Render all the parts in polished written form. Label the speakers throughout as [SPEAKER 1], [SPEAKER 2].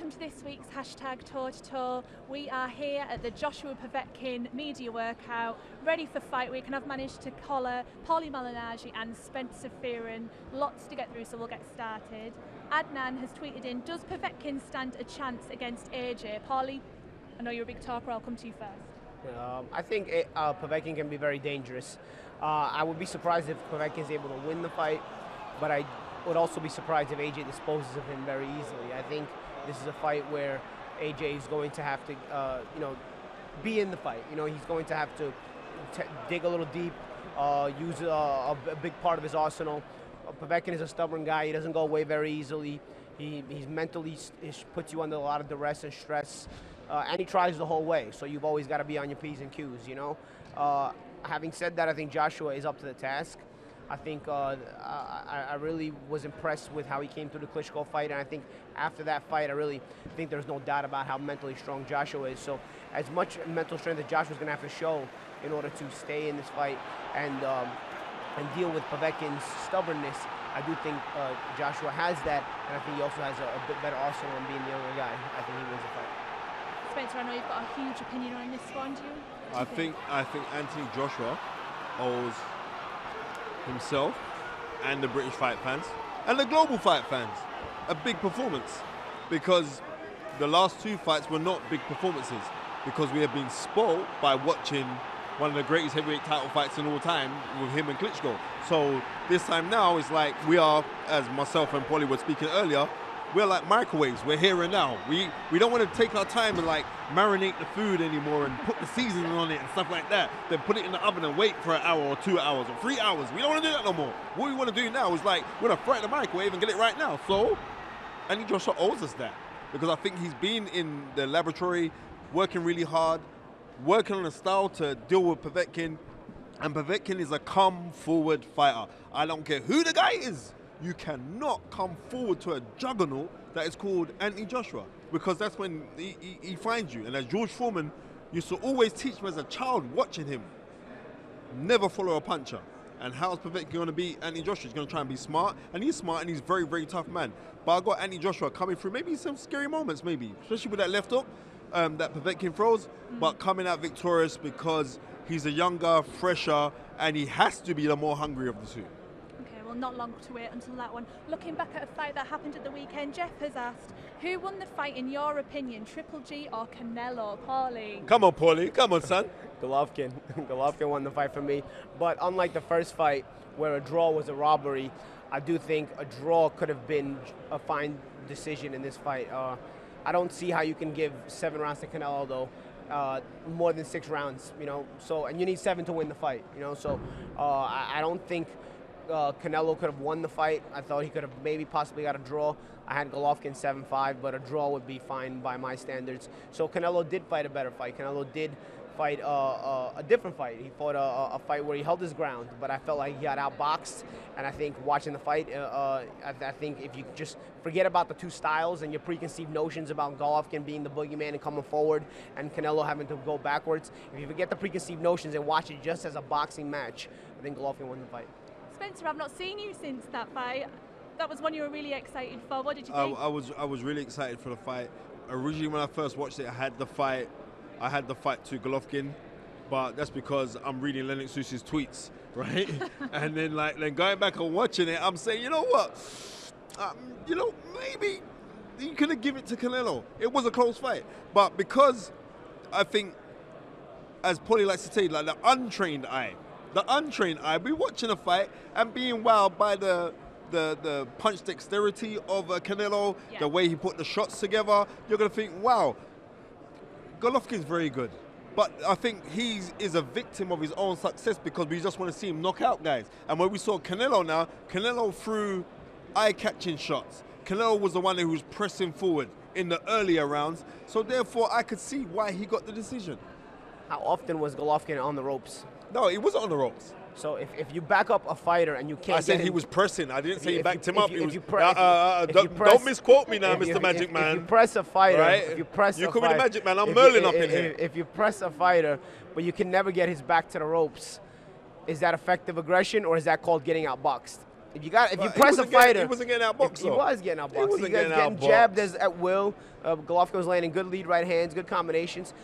[SPEAKER 1] welcome to this week's hashtag Toe-to-Toe. We are here at the Joshua Povetkin media workout, ready for fight week, and I've managed to collar Paulie Malinaggi and Spencer Fearon. Lots to get through, so we'll get started. Adnan has tweeted in, does Povetkin stand a chance against AJ? Paulie, I know you're a big talker, I'll come to you first.
[SPEAKER 2] I think Povetkin can be very dangerous. I would be surprised if Povetkin is able to win the fight, but I would also be surprised if AJ disposes of him very easily. I think this is a fight where AJ is going to have to, be in the fight. He's going to have to dig a little deep, use a big part of his arsenal. Povetkin is a stubborn guy. He doesn't go away very easily. He's mentally puts you under a lot of duress and stress, and he tries the whole way. So you've always got to be on your P's and Q's. Having said that, I think Joshua is up to the task. I think I really was impressed with how he came through the Klitschko fight, and I think after that fight, I really think there's no doubt about how mentally strong Joshua is. So as much mental strength that Joshua's going to have to show in order to stay in this fight and deal with Povetkin's stubbornness, I do think Joshua has that, and I think he also has a bit better arsenal on being the younger guy. I think he wins the fight.
[SPEAKER 1] Spencer, I know you've got a huge opinion on this one. Do you?
[SPEAKER 3] I think Anthony Joshua owes himself and the British fight fans and the global fight fans a big performance, because the last two fights were not big performances, because we have been spoiled by watching one of the greatest heavyweight title fights in all time with him and Klitschko. So this time now it's like we are, as myself and Paulie were speaking earlier, we're like microwaves. We're here and now. We don't want to take our time and like marinate the food anymore and put the seasoning on it and stuff like that. Then put it in the oven and wait for an hour or 2 hours or 3 hours. We don't want to do that no more. What we want to do now is like, we're going to fry it in the microwave and get it right now. So, Anthony Joshua owes us that, because I think he's been in the laboratory working really hard, working on a style to deal with Povetkin, and Povetkin is a come-forward fighter. I don't care who the guy is. You cannot come forward to a juggernaut that is called Anthony Joshua, because that's when he finds you. And as George Foreman used to always teach me as a child watching him, never follow a puncher. And how's Povetkin going to beat Anthony Joshua? He's going to try and be smart, and he's smart, and he's very, very tough man. But I got Anthony Joshua coming through maybe some scary moments, maybe, especially with that left hook that Povetkin throws, but coming out victorious because he's a younger, fresher, and he has to be the more hungry of the two.
[SPEAKER 1] Well, not long to wait until that one. Looking back at a fight that happened at the weekend, Jeff has asked, who won the fight in your opinion, Triple G or Canelo? Paulie?
[SPEAKER 3] Come on, Paulie. Come on, son.
[SPEAKER 2] Golovkin. Golovkin won the fight for me. But unlike the first fight, where a draw was a robbery, I do think a draw could have been a fine decision in this fight. I don't see how you can give 7 rounds to Canelo, though. More than 6 rounds, So, and you need 7 to win the fight, So I don't think Canelo could have won the fight. I thought he could have maybe possibly got a draw. I had Golovkin 7-5, but a draw would be fine by my standards. So Canelo did fight a better fight. Canelo did fight a different fight. He fought a fight where he held his ground, but I felt like he got outboxed. And I think watching the fight, I think if you just forget about the two styles and your preconceived notions about Golovkin being the boogeyman and coming forward and Canelo having to go backwards, if you forget the preconceived notions and watch it just as a boxing match, I think Golovkin won the fight.
[SPEAKER 1] Spencer, I've not seen you since that fight. That was one you were really excited for. What did you think?
[SPEAKER 3] I was really excited for the fight. Originally, when I first watched it, I had the fight to Golovkin, but that's because I'm reading Lennox Lewis's tweets, right? And then going back and watching it, I'm saying, you know what? Maybe you could have given it to Canelo. It was a close fight, but because I think, as Paulie likes to say, like the untrained eye, be watching a fight and being wowed by the punch dexterity of Canelo, the way he put the shots together. You're going to think, wow, Golovkin's very good. But I think he is a victim of his own success, because we just want to see him knock out guys. And when we saw Canelo now, Canelo threw eye-catching shots. Canelo was the one who was pressing forward in the earlier rounds. So therefore, I could see why he got the decision.
[SPEAKER 2] How often was Golovkin on the ropes?
[SPEAKER 3] No, he wasn't on the ropes.
[SPEAKER 2] So if you back up a fighter and you can't,
[SPEAKER 3] I said he was pressing. I didn't say he backed him up.
[SPEAKER 2] Don't
[SPEAKER 3] misquote me now, Mr. Magic Man.
[SPEAKER 2] If you press a fighter,
[SPEAKER 3] right?
[SPEAKER 2] you
[SPEAKER 3] call me the Magic Man. I'm Merlin up in here.
[SPEAKER 2] If you press a fighter, but you can never get his back to the ropes, is that effective aggression or is that called getting outboxed? If you press a
[SPEAKER 3] he
[SPEAKER 2] fighter,
[SPEAKER 3] wasn't getting outboxed.
[SPEAKER 2] he was getting outboxed. He
[SPEAKER 3] wasn't
[SPEAKER 2] was getting
[SPEAKER 3] outboxed.
[SPEAKER 2] jabbed at will. Golovkin was landing good lead right hands, good combinations.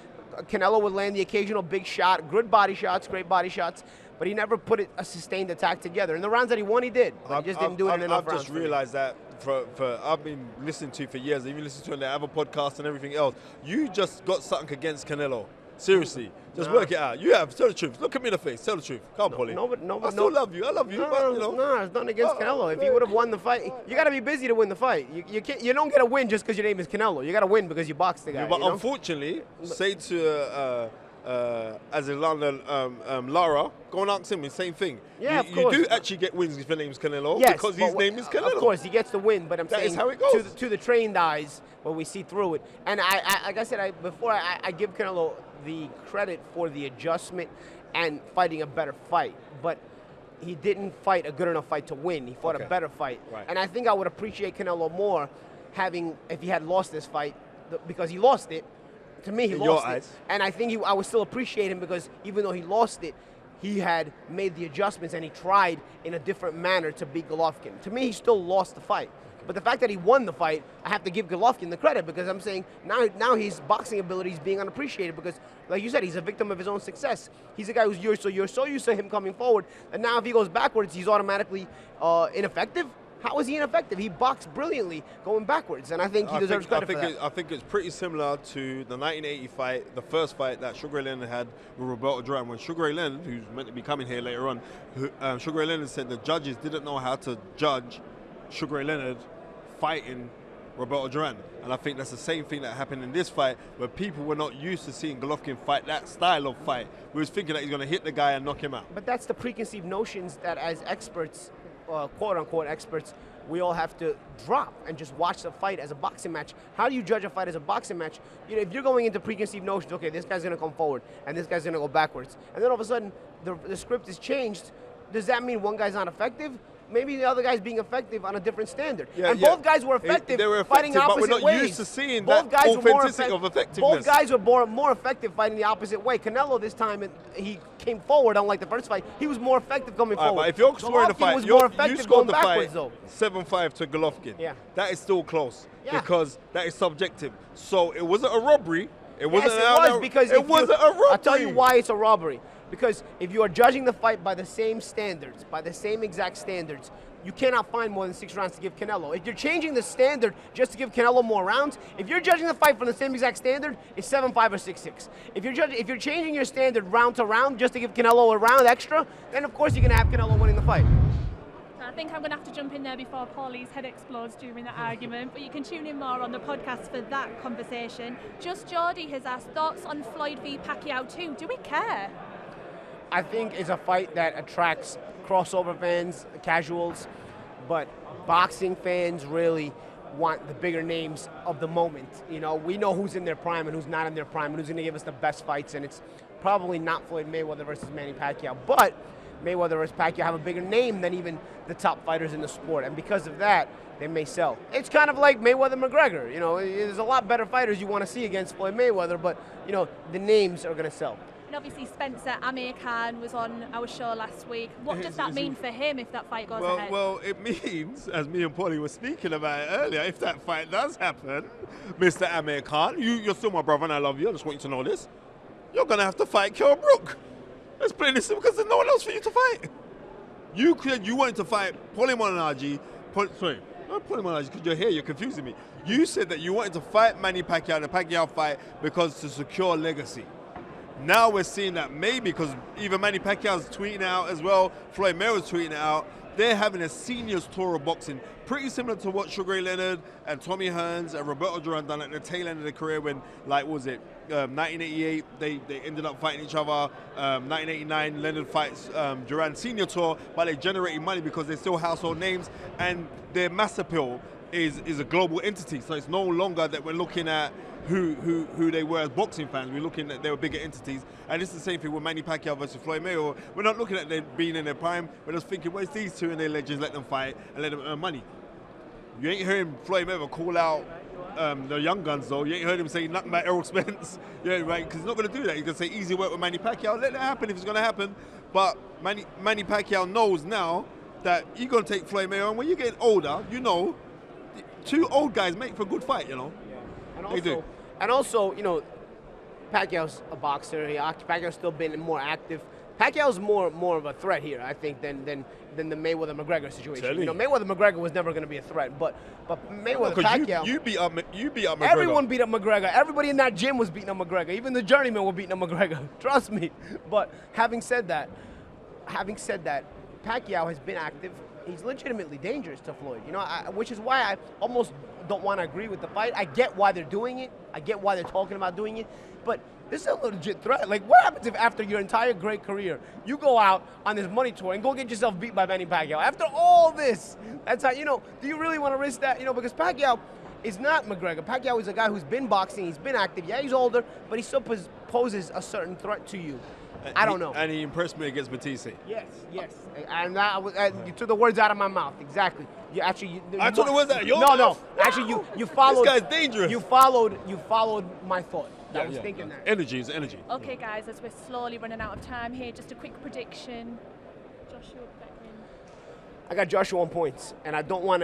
[SPEAKER 2] Canelo would land the occasional big shot, good body shots, great body shots, but he never put a sustained attack together. In the rounds that he won, he did, but he just didn't do it in enough rounds.
[SPEAKER 3] I've just realized that for I've been listening to for years, even listening to on the other podcasts and everything else. You just got something against Canelo. Seriously, just work it out. You have. Tell the truth. Look at me in the face. Tell the truth. Come on, Paulie. I still love you. I love you. But, you know.
[SPEAKER 2] No, it's nothing against Canelo. If he would have won the fight, you got to be busy to win the fight. You can't. You don't get a win just because your name is Canelo. You got to win because you boxed the guy.
[SPEAKER 3] Yeah, but
[SPEAKER 2] you know?
[SPEAKER 3] unfortunately, say to as in London, Lara, go and ask him the same thing.
[SPEAKER 2] Yeah,
[SPEAKER 3] you,
[SPEAKER 2] of course.
[SPEAKER 3] You do actually get wins if your name's Canelo
[SPEAKER 2] yes,
[SPEAKER 3] because his name is Canelo.
[SPEAKER 2] Of course, he gets the win, but I'm
[SPEAKER 3] that
[SPEAKER 2] saying
[SPEAKER 3] is how it goes.
[SPEAKER 2] To the trained eyes, where we see through it. And I like I said, I give Canelo the credit for the adjustment and fighting a better fight, but he didn't fight a good enough fight to win. He fought a better fight.
[SPEAKER 3] Right.
[SPEAKER 2] And I think I would appreciate Canelo more if he had lost this fight, because he lost it. To me, he lost it. And I think I would still appreciate him because even though he lost it, he had made the adjustments and he tried in a different manner to beat Golovkin. To me, he still lost the fight. But the fact that he won the fight, I have to give Golovkin the credit because I'm saying now his boxing ability is being unappreciated because, like you said, he's a victim of his own success. He's a guy who's you're so used to him coming forward, and now if he goes backwards, he's automatically ineffective. How is he ineffective? He boxed brilliantly going backwards, and I think he deserves credit for that.
[SPEAKER 3] I think it's pretty similar to the 1980 fight, the first fight that Sugar Ray Leonard had with Roberto Duran. When Sugar Ray Leonard, who's meant to be coming here later on, Sugar Ray Leonard said the judges didn't know how to judge Sugar Ray Leonard fighting Roberto Duran. And I think that's the same thing that happened in this fight, where people were not used to seeing Golovkin fight that style of fight. We was thinking that he's going to hit the guy and knock him out.
[SPEAKER 2] But that's the preconceived notions that as experts, quote-unquote experts, we all have to drop and just watch the fight as a boxing match. How do you judge a fight as a boxing match? You know, if you're going into preconceived notions, okay, this guy's going to come forward and this guy's going to go backwards, and then all of a sudden the script is changed, does that mean one guy's not effective? Maybe the other guy's being effective on a different standard. Both guys were effective,
[SPEAKER 3] they were
[SPEAKER 2] fighting
[SPEAKER 3] effective,
[SPEAKER 2] opposite
[SPEAKER 3] but we're not
[SPEAKER 2] ways.
[SPEAKER 3] used to seeing
[SPEAKER 2] both
[SPEAKER 3] that
[SPEAKER 2] guys
[SPEAKER 3] authenticity of effectiveness.
[SPEAKER 2] Both guys were more effective fighting the opposite way. Canelo this time, he came forward, unlike the first fight. He was more effective coming forward.
[SPEAKER 3] But if you're scoring the fight,
[SPEAKER 2] was more effective
[SPEAKER 3] you scored
[SPEAKER 2] going
[SPEAKER 3] the
[SPEAKER 2] backwards,
[SPEAKER 3] fight
[SPEAKER 2] though.
[SPEAKER 3] 7-5 to Golovkin.
[SPEAKER 2] Yeah.
[SPEAKER 3] That is still close because that is subjective. So it wasn't a robbery. It wasn't
[SPEAKER 2] it
[SPEAKER 3] wasn't a robbery.
[SPEAKER 2] I'll tell you why it's a robbery. Because if you are judging the fight by the same standards, by the same exact standards, you cannot find more than 6 rounds to give Canelo. If you're changing the standard just to give Canelo more rounds, if you're judging the fight from the same exact standard, it's 7-5 or 6-6. If you're changing your standard round to round just to give Canelo a round extra, then of course you're gonna have Canelo winning the fight.
[SPEAKER 1] I think I'm going to have to jump in there before Paulie's head explodes during that argument, but you can tune in more on the podcast for that conversation. Just Geordie has asked thoughts on Floyd v Pacquiao too. Do we care?
[SPEAKER 2] I think it's a fight that attracts crossover fans, casuals, but boxing fans really want the bigger names of the moment. You know, we know who's in their prime and who's not in their prime and who's going to give us the best fights, and it's probably not Floyd Mayweather versus Manny Pacquiao, but Mayweather versus Pacquiao have a bigger name than even the top fighters in the sport, and because of that, they may sell. It's kind of like Mayweather-McGregor. You know, there's a lot better fighters you want to see against Floyd Mayweather, but, you know, the names are going to sell.
[SPEAKER 1] And obviously Spencer, Amir Khan was on our show last week. What does that mean for him if that fight goes ahead?
[SPEAKER 3] Well, it means, as me and Paulie were speaking about it earlier, if that fight does happen, Mr. Amir Khan, you're still my brother and I love you, I just want you to know this, you're going to have to fight Kell Brook. Let's play this because there's no one else for you to fight. You wanted to fight Paulie Malinaggi, not Paulie Malinaggi, because you're here, you're confusing me. You said that you wanted to fight Manny Pacquiao in the Pacquiao fight because to secure legacy. Now we're seeing that maybe because even Manny Pacquiao's tweeting out as well, Floyd Mayweather's tweeting out, they're having a seniors tour of boxing, pretty similar to what Sugar Ray Leonard and Tommy Hearns and Roberto Duran done at the tail end of their career when, like, what was it, 1988, they ended up fighting each other. 1989, Leonard fights Duran senior tour, but they generated money because they're still household names, and their mass appeal is a global entity. So it's no longer that we're looking at who they were as boxing fans. We're looking at they were bigger entities. And it's the same thing with Manny Pacquiao versus Floyd Mayweather. We're not looking at them being in their prime. We're just thinking, where's these two and their legends? Let them fight and let them earn money. You ain't hearing Floyd Mayweather call out the young guns, though. You ain't heard him say nothing about Errol Spence. Yeah, right, because he's not going to do that. He's going to say easy work with Manny Pacquiao. Let that happen if it's going to happen. But Manny Pacquiao knows now that you're going to take Floyd Mayweather on. When you're getting older, you know, two old guys make for a good fight, you know.
[SPEAKER 2] And also, you know, Pacquiao's a boxer. Pacquiao's still been more active. Pacquiao's more of a threat here, I think, than the Mayweather-McGregor situation. You know, Mayweather-McGregor was never going to be a threat, but Mayweather-Pacquiao.
[SPEAKER 3] You beat up McGregor.
[SPEAKER 2] Everyone beat up McGregor. Everybody in that gym was beating up McGregor. Even the journeymen were beating up McGregor. Trust me. But having said that, Pacquiao has been active. He's legitimately dangerous to Floyd, you know, which is why I almost don't want to agree with the fight. I get why they're doing it. I get why they're talking about doing it. But this is a legit threat. Like, what happens if after your entire great career, you go out on this money tour and go get yourself beat by Manny Pacquiao? After all this, that's how, you know, do you really want to risk that? You know, because Pacquiao is not McGregor. Pacquiao is a guy who's been boxing, he's been active. Yeah, he's older, but he still poses a certain threat to you. I don't know.
[SPEAKER 3] And he impressed me against Batiste.
[SPEAKER 2] Yes. And you took the words out of my mouth. Exactly. I
[SPEAKER 3] took the words out of your mouth?
[SPEAKER 2] No. Actually, you followed.
[SPEAKER 3] This guy's dangerous.
[SPEAKER 2] You followed my thought. I was thinking that.
[SPEAKER 3] Energy is energy.
[SPEAKER 1] Okay, guys, as we're slowly running out of time here, just a quick prediction. Joshua Povetkin.
[SPEAKER 2] I got Joshua on points, and I don't want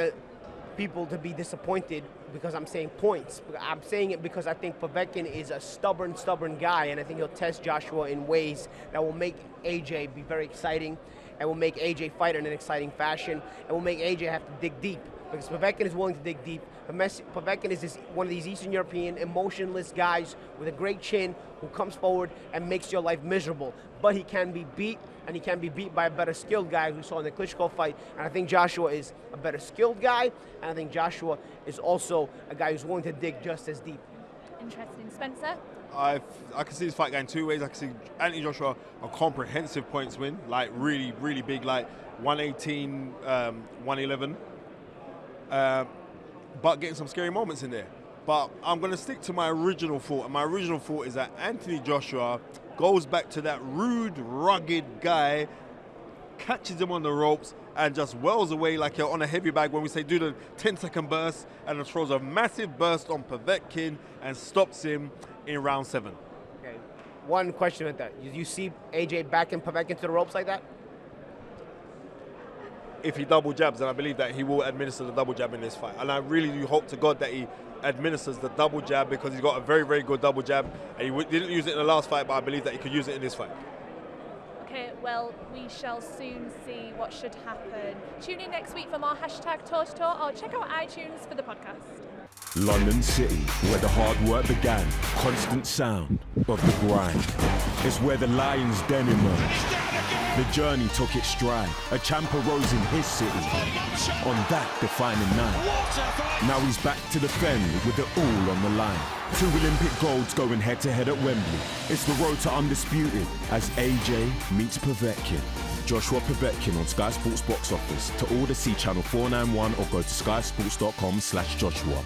[SPEAKER 2] people to be disappointed because I'm saying points. I'm saying it because I think Povetkin is a stubborn guy, and I think he'll test Joshua in ways that will make AJ be very exciting, and will make AJ fight in an exciting fashion, and will make AJ have to dig deep, because Povetkin is willing to dig deep. Povetkin is one of these Eastern European emotionless guys with a great chin who comes forward and makes your life miserable. But he can be beat, and he can be beat by a better skilled guy who saw in the Klitschko fight. And I think Joshua is a better skilled guy, and I think Joshua is also a guy who's willing to dig just as deep.
[SPEAKER 1] Interesting. Spencer?
[SPEAKER 3] I can see this fight going two ways. I can see Anthony Joshua a comprehensive points win, like really, really big, like 118, 111. But getting some scary moments in there. But I'm going to stick to my original thought. And my original thought is that Anthony Joshua goes back to that rude, rugged guy, catches him on the ropes, and just wells away like you're on a heavy bag when we say do the 10-second burst, and then throws a massive burst on Povetkin and stops him in round 7.
[SPEAKER 2] Okay. One question with that. You see AJ backing Povetkin to the ropes like that?
[SPEAKER 3] If he double jabs, then I believe that he will administer the double jab in this fight. And I really do hope to God that he administers the double jab, because he's got a very, very good double jab. And he didn't use it in the last fight, but I believe that he could use it in this fight.
[SPEAKER 1] Okay, well, we shall soon see what should happen. Tune in next week for more #Toe2Toe, or check out iTunes for the podcast.
[SPEAKER 4] London City, where the hard work began, constant sound of the grind. It's where the Lions den emerged. The journey took its stride, a champ arose in his city on that defining night. Now he's back to defend with it all on the line. 2 Olympic golds going head to head at Wembley. It's the road to undisputed as AJ meets Povetkin. Joshua Povetkin on Sky Sports box office. To order, see channel 491 or go to skysports.com/Joshua.